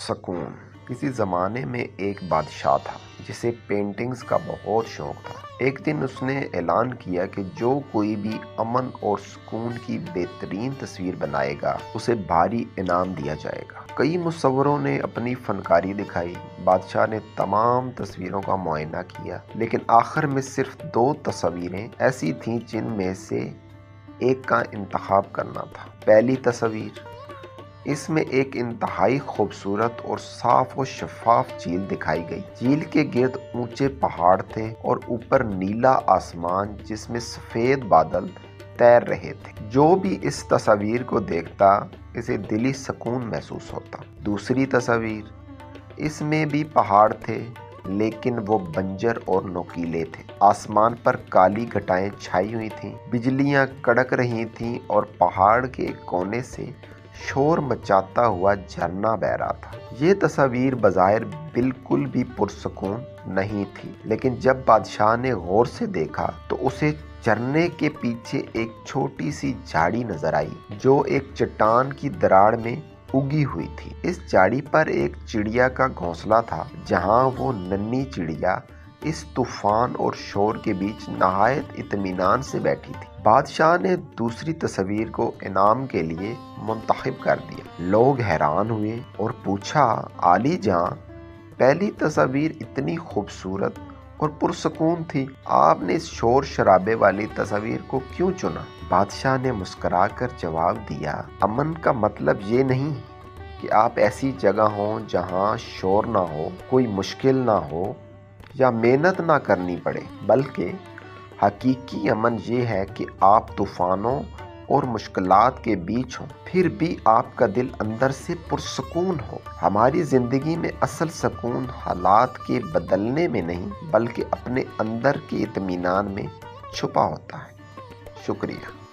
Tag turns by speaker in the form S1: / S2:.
S1: سکون۔ کسی زمانے میں ایک بادشاہ تھا جسے پینٹنگز کا بہت شوق تھا۔ ایک دن اس نے اعلان کیا کہ جو کوئی بھی امن اور سکون کی بہترین تصویر بنائے گا اسے بھاری انعام دیا جائے گا۔ کئی مصوروں نے اپنی فنکاری دکھائی۔ بادشاہ نے تمام تصویروں کا معائنہ کیا، لیکن آخر میں صرف 2 تصویریں ایسی تھیں جن میں سے ایک کا انتخاب کرنا تھا۔ پہلی تصویر، اس میں ایک انتہائی خوبصورت اور صاف و شفاف جھیل دکھائی گئی۔ جھیل کے گرد اونچے پہاڑ تھے اور اوپر نیلا آسمان جس میں سفید بادل تیر رہے تھے۔ جو بھی اس تصویر کو دیکھتا اسے دلی سکون محسوس ہوتا۔ دوسری تصویر، اس میں بھی پہاڑ تھے لیکن وہ بنجر اور نوکیلے تھے۔ آسمان پر کالی گھٹائیں چھائی ہوئی تھیں، بجلیاں کڑک رہی تھیں اور پہاڑ کے ایک کونے سے شور مچاتا ہوا جھرنا بہہ رہا تھا۔ یہ تصویر بظاہر بالکل بھی پرسکون نہیں تھی، لیکن جب بادشاہ نے غور سے دیکھا تو اسے جھرنے کے پیچھے ایک چھوٹی سی جھاڑی نظر آئی جو ایک چٹان کی دراڑ میں اگی ہوئی تھی۔ اس جھاڑی پر ایک چڑیا کا گھونسلہ تھا جہاں وہ ننھی چڑیا اس طوفان اور شور کے بیچ نہایت اطمینان سے بیٹھی تھی۔ بادشاہ نے دوسری تصویر کو انعام کے لیے منتخب کر دیا۔ لوگ حیران ہوئے اور پوچھا، عالی جاں، پہلی تصویر اتنی خوبصورت اور پرسکون تھی، آپ نے اس شور شرابے والی تصویر کو کیوں چنا؟ بادشاہ نے مسکرا کر جواب دیا، امن کا مطلب یہ نہیں کہ آپ ایسی جگہ ہوں جہاں شور نہ ہو، کوئی مشکل نہ ہو یا محنت نہ کرنی پڑے، بلکہ حقیقی امن یہ ہے کہ آپ طوفانوں اور مشکلات کے بیچ ہوں، پھر بھی آپ کا دل اندر سے پرسکون ہو۔ ہماری زندگی میں اصل سکون حالات کے بدلنے میں نہیں بلکہ اپنے اندر کے اطمینان میں چھپا ہوتا ہے۔ شکریہ۔